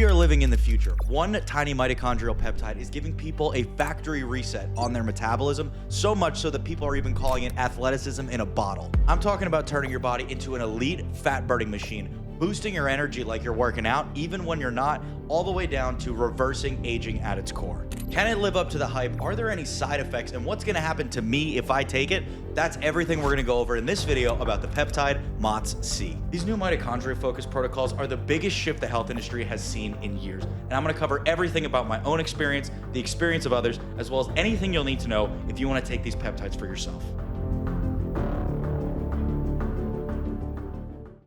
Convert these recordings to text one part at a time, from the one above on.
are living in the future. One tiny mitochondrial peptide is giving people a factory reset on their metabolism, so much so that people are even calling it athleticism in a bottle. I'm talking about turning your body into an elite fat-burning machine, boosting your energy like you're working out, even when you're not, all the way down to reversing aging at its core. Can it live up to the hype? Are there any side effects? And what's gonna happen to me if I take it? That's everything we're gonna go over in this video about the peptide MOTS-c. These new mitochondria-focused protocols are the biggest shift the health industry has seen in years. And I'm gonna cover everything about my own experience, the experience of others, as well as anything you'll need to know if you wanna take these peptides for yourself.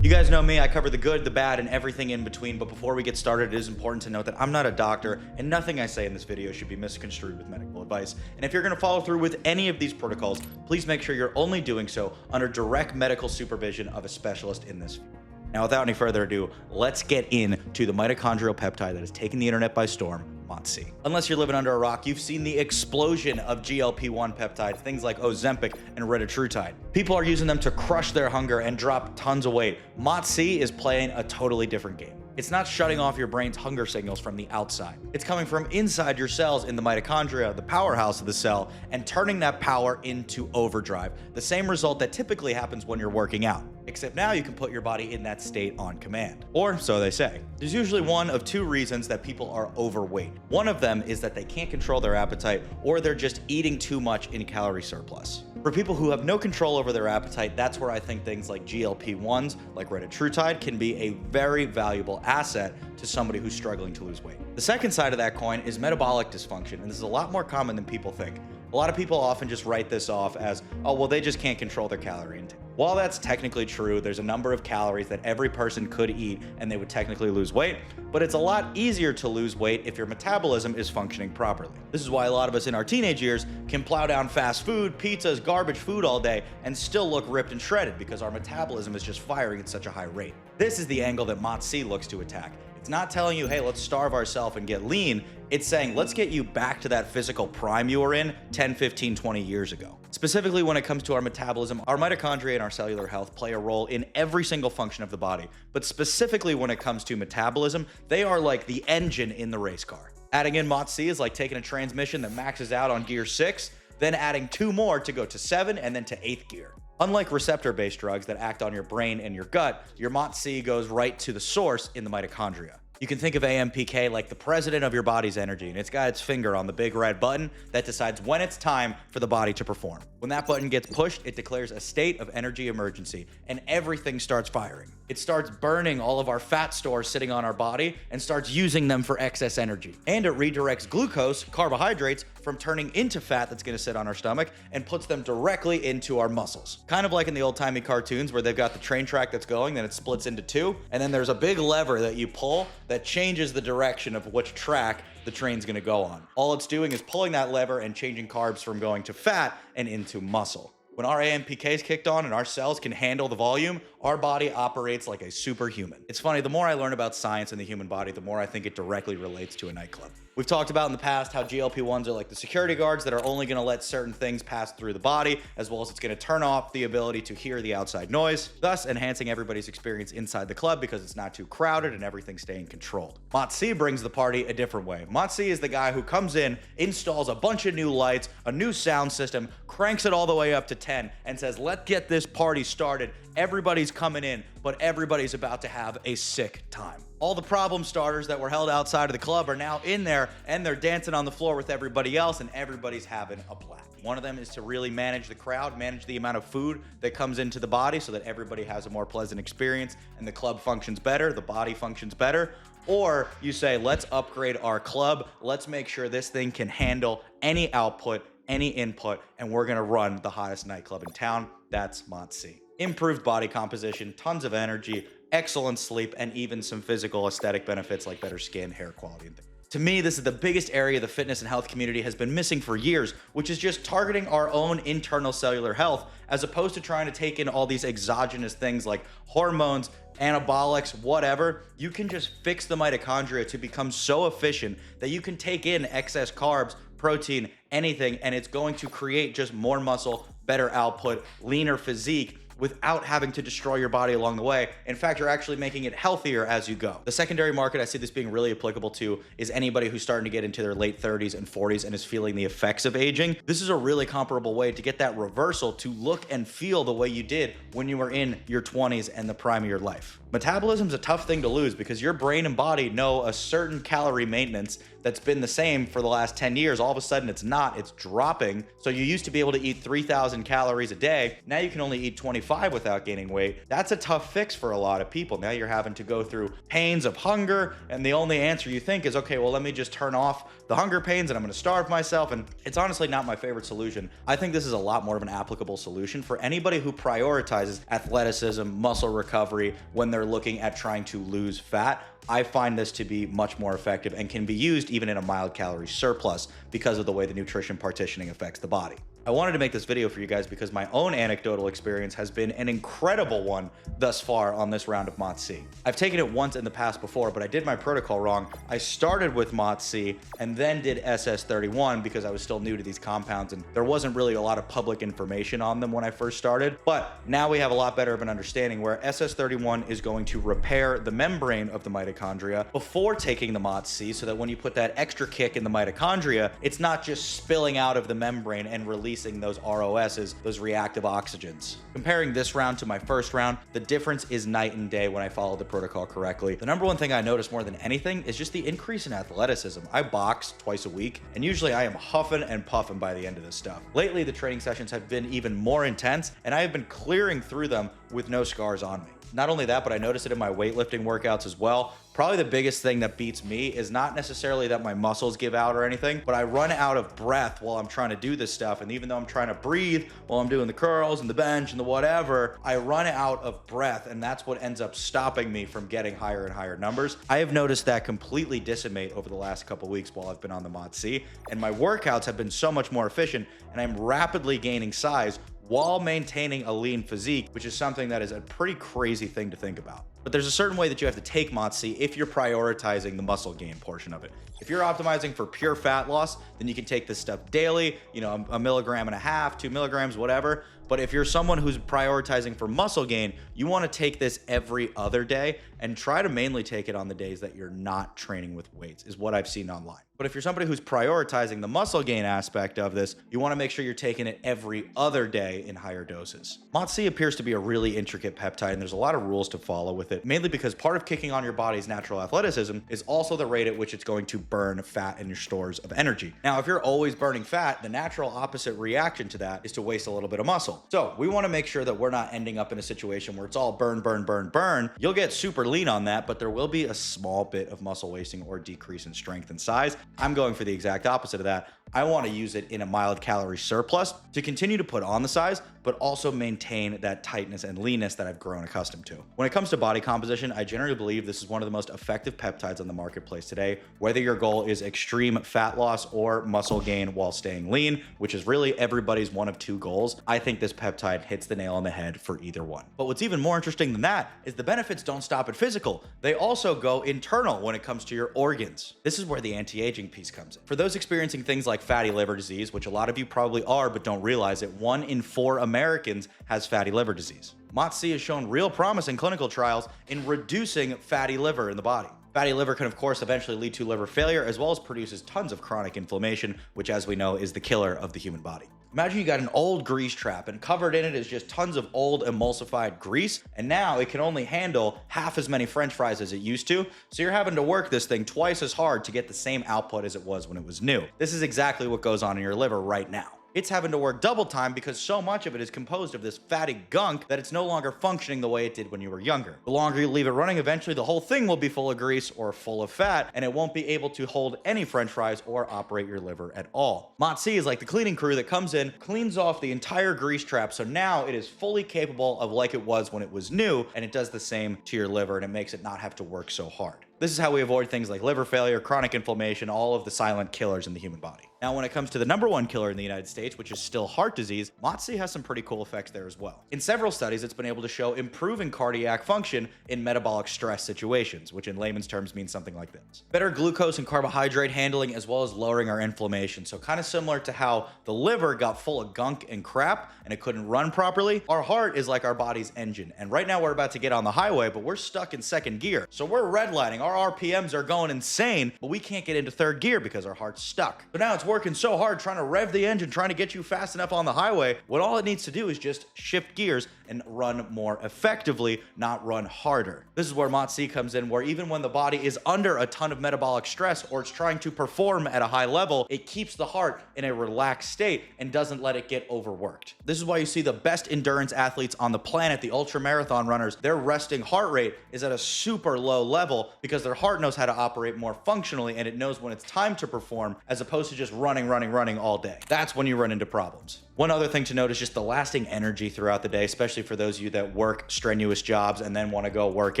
You guys know me, I cover the good, the bad, and everything in between, but before we get started, it is important to note that I'm not a doctor, and nothing I say in this video should be misconstrued with medical advice. And if you're gonna follow through with any of these protocols, please make sure you're only doing so under direct medical supervision of a specialist in this field. Now, without any further ado, let's get into the mitochondrial peptide that has taken the internet by storm, MOTS-c. Unless you're living under a rock, you've seen the explosion of GLP-1 peptides, things like Ozempic and retatrutide. People are using them to crush their hunger and drop tons of weight. MOTS-c is playing a totally different game. It's not shutting off your brain's hunger signals from the outside. It's coming from inside your cells in the mitochondria, the powerhouse of the cell, and turning that power into overdrive. The same result that typically happens when you're working out. Except now you can put your body in that state on command. Or so they say. There's usually one of two reasons that people are overweight. One of them is that they can't control their appetite, or they're just eating too much in calorie surplus. For people who have no control over their appetite, that's where I think things like GLP-1s, like retatrutide, can be a very valuable asset to somebody who's struggling to lose weight. The second side of that coin is metabolic dysfunction, and this is a lot more common than people think. A lot of people often just write this off as, oh, well, they just can't control their calorie intake. While that's technically true, there's a number of calories that every person could eat and they would technically lose weight, but it's a lot easier to lose weight if your metabolism is functioning properly. This is why a lot of us in our teenage years can plow down fast food, pizzas, garbage food all day and still look ripped and shredded because our metabolism is just firing at such a high rate. This is the angle that MOTS-c looks to attack. It's not telling you, hey, let's starve ourselves and get lean. It's saying, let's get you back to that physical prime you were in 10, 15, 20 years ago. Specifically, when it comes to our metabolism, our mitochondria and our cellular health play a role in every single function of the body. But specifically when it comes to metabolism, they are like the engine in the race car. Adding in MOTS-c is like taking a transmission that maxes out on gear 6, then adding 2 more to go to 7 and then to 8th gear. Unlike receptor-based drugs that act on your brain and your gut, your MOTS-c goes right to the source in the mitochondria. You can think of AMPK like the president of your body's energy, and it's got its finger on the big red button that decides when it's time for the body to perform. When that button gets pushed, it declares a state of energy emergency, and everything starts firing. It starts burning all of our fat stores sitting on our body and starts using them for excess energy. And it redirects glucose, carbohydrates, from turning into fat that's gonna sit on our stomach and puts them directly into our muscles. Kind of like in the old-timey cartoons where they've got the train track that's going, then it splits into 2, and then there's a big lever that you pull that changes the direction of which track the train's gonna go on. All it's doing is pulling that lever and changing carbs from going to fat and into muscle. When our AMPK is kicked on and our cells can handle the volume, our body operates like a superhuman. It's funny, the more I learn about science and the human body, the more I think it directly relates to a nightclub. We've talked about in the past how GLP-1s are like the security guards that are only gonna let certain things pass through the body, as well as it's gonna turn off the ability to hear the outside noise, thus enhancing everybody's experience inside the club because it's not too crowded and everything's staying controlled. MOTS-c brings the party a different way. MOTS-c is the guy who comes in, installs a bunch of new lights, a new sound system, cranks it all the way up to 10, and says, let's get this party started. Everybody's coming in, but everybody's about to have a sick time. All the problem starters that were held outside of the club are now in there and they're dancing on the floor with everybody else and everybody's having a blast. One of them is to really manage the crowd, manage the amount of food that comes into the body so that everybody has a more pleasant experience and the club functions better, the body functions better. Or you say, let's upgrade our club. Let's make sure this thing can handle any output, any input, and we're gonna run the hottest nightclub in town. That's MOTS-c. Improved body composition, tons of energy, excellent sleep, and even some physical aesthetic benefits like better skin, hair quality, and things. To me, this is the biggest area the fitness and health community has been missing for years, which is just targeting our own internal cellular health, as opposed to trying to take in all these exogenous things like hormones, anabolics, whatever. You can just fix the mitochondria to become so efficient that you can take in excess carbs, protein, anything, and it's going to create just more muscle, better output, leaner physique, without having to destroy your body along the way. In fact, you're actually making it healthier as you go. The secondary market I see this being really applicable to is anybody who's starting to get into their late 30s and 40s and is feeling the effects of aging. This is a really comparable way to get that reversal to look and feel the way you did when you were in your 20s and the prime of your life. Metabolism is a tough thing to lose because your brain and body know a certain calorie maintenance that's been the same for the last 10 years. All of a sudden it's not, it's dropping. So you used to be able to eat 3,000 calories a day. Now you can only eat 25 without gaining weight. That's a tough fix for a lot of people. Now you're having to go through pains of hunger, and the only answer you think is, okay, well, let me just turn off the hunger pains and I'm gonna starve myself. And it's honestly not my favorite solution. I think this is a lot more of an applicable solution for anybody who prioritizes athleticism, muscle recovery when they're looking at trying to lose fat. I find this to be much more effective and can be used even in a mild calorie surplus because of the way the nutrition partitioning affects the body. I wanted to make this video for you guys because my own anecdotal experience has been an incredible one thus far on this round of MOTS-c. I've taken it once in the past before, but I did my protocol wrong. I started with MOTS-c and then did SS31 because I was still new to these compounds and there wasn't really a lot of public information on them when I first started. But now we have a lot better of an understanding where SS31 is going to repair the membrane of the mitochondria before taking the MOTS-c, so that when you put that extra kick in the mitochondria, it's not just spilling out of the membrane and releasing those ROSs, those reactive oxygens. Comparing this round to my first round, the difference is night and day when I follow the protocol correctly. The number one thing I notice more than anything is just the increase in athleticism. I box twice a week, and usually I am huffing and puffing by the end of this stuff. Lately, the training sessions have been even more intense, and I have been clearing through them with no scars on me. Not only that, but I notice it in my weightlifting workouts as well. Probably the biggest thing that beats me is not necessarily that my muscles give out or anything, but I run out of breath while I'm trying to do this stuff. And even though I'm trying to breathe while I'm doing the curls and the bench and the whatever, I run out of breath, and that's what ends up stopping me from getting higher and higher numbers. I have noticed that completely decimate over the last couple weeks while I've been on the MOTS-c, and my workouts have been so much more efficient, and I'm rapidly gaining size while maintaining a lean physique, which is something that is a pretty crazy thing to think about. But there's a certain way that you have to take MOTS-c if you're prioritizing the muscle gain portion of it. If you're optimizing for pure fat loss, then you can take this stuff daily, you know, a milligram and a half, 2 milligrams, whatever. But if you're someone who's prioritizing for muscle gain, you want to take this every other day and try to mainly take it on the days that you're not training with weights, is what I've seen online. But if you're somebody who's prioritizing the muscle gain aspect of this, you want to make sure you're taking it every other day in higher doses. MOTS-c appears to be a really intricate peptide, and there's a lot of rules to follow with it, mainly because part of kicking on your body's natural athleticism is also the rate at which it's going to burn fat in your stores of energy. Now, if you're always burning fat, the natural opposite reaction to that is to waste a little bit of muscle. So we want to make sure that we're not ending up in a situation where it's all burn, burn, burn, burn. You'll get super lean on that, but there will be a small bit of muscle wasting or decrease in strength and size. I'm going for the exact opposite of that. I want to use it in a mild calorie surplus to continue to put on the size, but also maintain that tightness and leanness that I've grown accustomed to. When it comes to body composition, I generally believe this is one of the most effective peptides on the marketplace today. Whether your goal is extreme fat loss or muscle gain while staying lean, which is really everybody's one of two goals, I think this peptide hits the nail on the head for either one. But what's even more interesting than that is the benefits don't stop at physical. They also go internal when it comes to your organs. This is where the anti-aging piece comes in. For those experiencing things like fatty liver disease, which a lot of you probably are but don't realize it, 1 in 4 Americans has fatty liver disease. MOTS-c has shown real promise in clinical trials in reducing fatty liver in the body. Fatty liver can, of course, eventually lead to liver failure, as well as produces tons of chronic inflammation, which, as we know, is the killer of the human body. Imagine you got an old grease trap, and covered in it is just tons of old emulsified grease, and now it can only handle half as many French fries as it used to, so you're having to work this thing twice as hard to get the same output as it was when it was new. This is exactly what goes on in your liver right now. It's having to work double time because so much of it is composed of this fatty gunk that it's no longer functioning the way it did when you were younger. The longer you leave it running, eventually the whole thing will be full of grease or full of fat, and it won't be able to hold any French fries or operate your liver at all. MOTS-c is like the cleaning crew that comes in, cleans off the entire grease trap, so now it is fully capable of like it was when it was new, and it does the same to your liver, and it makes it not have to work so hard. This is how we avoid things like liver failure, chronic inflammation, all of the silent killers in the human body. Now, Now, when it comes to the #1 killer in the United States, which is still heart disease, MOTS-c has some pretty cool effects there as well. In several studies, it's been able to show improving cardiac function in metabolic stress situations, which in layman's terms means something like this. Better glucose and carbohydrate handling, as well as lowering our inflammation. So kind of similar to how the liver got full of gunk and crap and it couldn't run properly, our heart is like our body's engine. And right now we're about to get on the highway, but we're stuck in second gear. So we're redlining, our RPMs are going insane, but we can't get into third gear because our heart's stuck. So now it's working so hard trying to rev the engine, trying to get you fast enough on the highway, when all it needs to do is just shift gears and run more effectively, not run harder. This is where MOTS-c comes in, where even when the body is under a ton of metabolic stress or it's trying to perform at a high level, it keeps the heart in a relaxed state and doesn't let it get overworked. This is why you see the best endurance athletes on the planet, the ultra marathon runners, their resting heart rate is at a super low level because their heart knows how to operate more functionally and it knows when it's time to perform, as opposed to just running all day. That's when you run into problems. One other thing to note is just the lasting energy throughout the day, especially for those of you that work strenuous jobs and then want to go work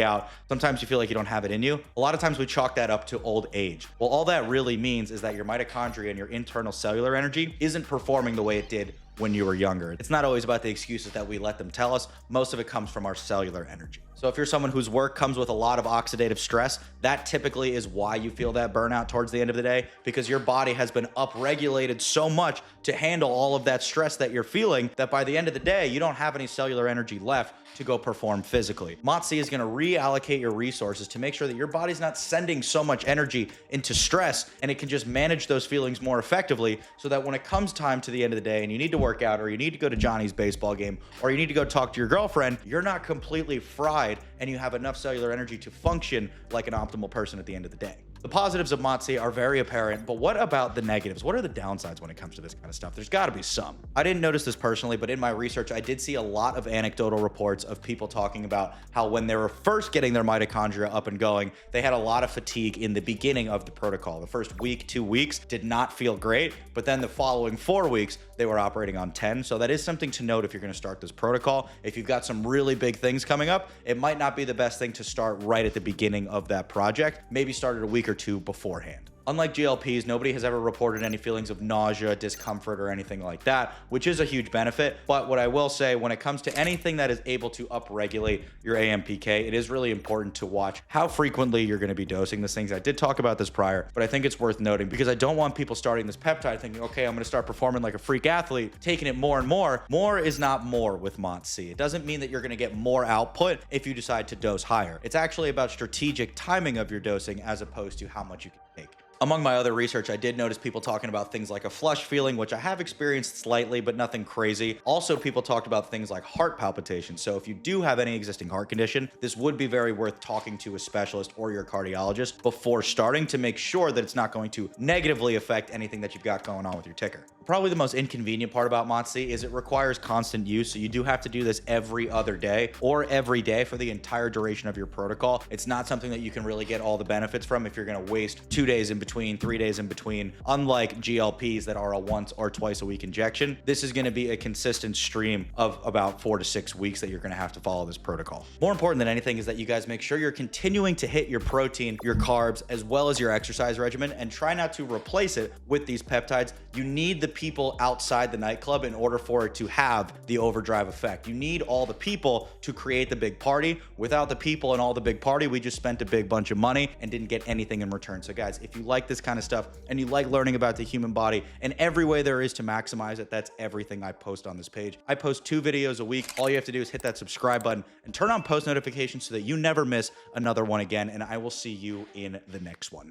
out. Sometimes you feel like you don't have it in you. A lot of times we chalk that up to old age. Well, all that really means is that your mitochondria and your internal cellular energy isn't performing the way it did when you were younger. It's not always about the excuses that we let them tell us. Most of it comes from our cellular energy. So if you're someone whose work comes with a lot of oxidative stress, that typically is why you feel that burnout towards the end of the day, because your body has been upregulated so much to handle all of that stress that you're feeling that by the end of the day, you don't have any cellular energy left to go perform physically. MOTS-c is going to reallocate your resources to make sure that your body's not sending so much energy into stress, and it can just manage those feelings more effectively, so that when it comes time to the end of the day and you need to work out, or you need to go to Johnny's baseball game, or you need to go talk to your girlfriend, you're not completely fried and you have enough cellular energy to function like an optimal person at the end of the day. The positives of MOTS-c are very apparent, but what about the negatives? What are the downsides when it comes to this kind of stuff? There's got to be some. I didn't notice this personally, but in my research, I did see a lot of anecdotal reports of people talking about how when they were first getting their mitochondria up and going, they had a lot of fatigue in the beginning of the protocol. The first week, 2 weeks did not feel great, but then the following 4 weeks, they were operating on 10. So that is something to note if you're going to start this protocol. If you've got some really big things coming up, it might not be the best thing to start right at the beginning of that project. Maybe start it a week or two beforehand. Unlike GLPs, nobody has ever reported any feelings of nausea, discomfort, or anything like that, which is a huge benefit. But what I will say, when it comes to anything that is able to upregulate your AMPK, it is really important to watch how frequently you're going to be dosing these things. I did talk about this prior, but I think it's worth noting because I don't want people starting this peptide thinking, okay, I'm going to start performing like a freak athlete, taking it more and more. More is not more with MOTS-c. It doesn't mean that you're going to get more output if you decide to dose higher. It's actually about strategic timing of your dosing as opposed to how much you can take. Among my other research, I did notice people talking about things like a flush feeling, which I have experienced slightly, but nothing crazy. Also, people talked about things like heart palpitations. So if you do have any existing heart condition, this would be very worth talking to a specialist or your cardiologist before starting to make sure that it's not going to negatively affect anything that you've got going on with your ticker. Probably the most inconvenient part about MOTS-c is it requires constant use, so you do have to do this every other day or every day for the entire duration of your protocol. It's not something that you can really get all the benefits from if you're going to waste 2 days in between, 3 days in between. Unlike GLPs that are a once or twice a week injection, this is going to be a consistent stream of about 4 to 6 weeks that you're going to have to follow this protocol. More important than anything is that you guys make sure you're continuing to hit your protein, your carbs, as well as your exercise regimen, and try not to replace it with these peptides. You need the people outside the nightclub in order for it to have the overdrive effect. You need all the people to create the big party. Without the people and all the big party, we just spent a big bunch of money and didn't get anything in return. So guys, if you like this kind of stuff and you like learning about the human body and every way there is to maximize it, that's everything I post on this page. I post 2 videos a week. All you have to do is hit that subscribe button and turn on post notifications so that you never miss another one again. And I will see you in the next one.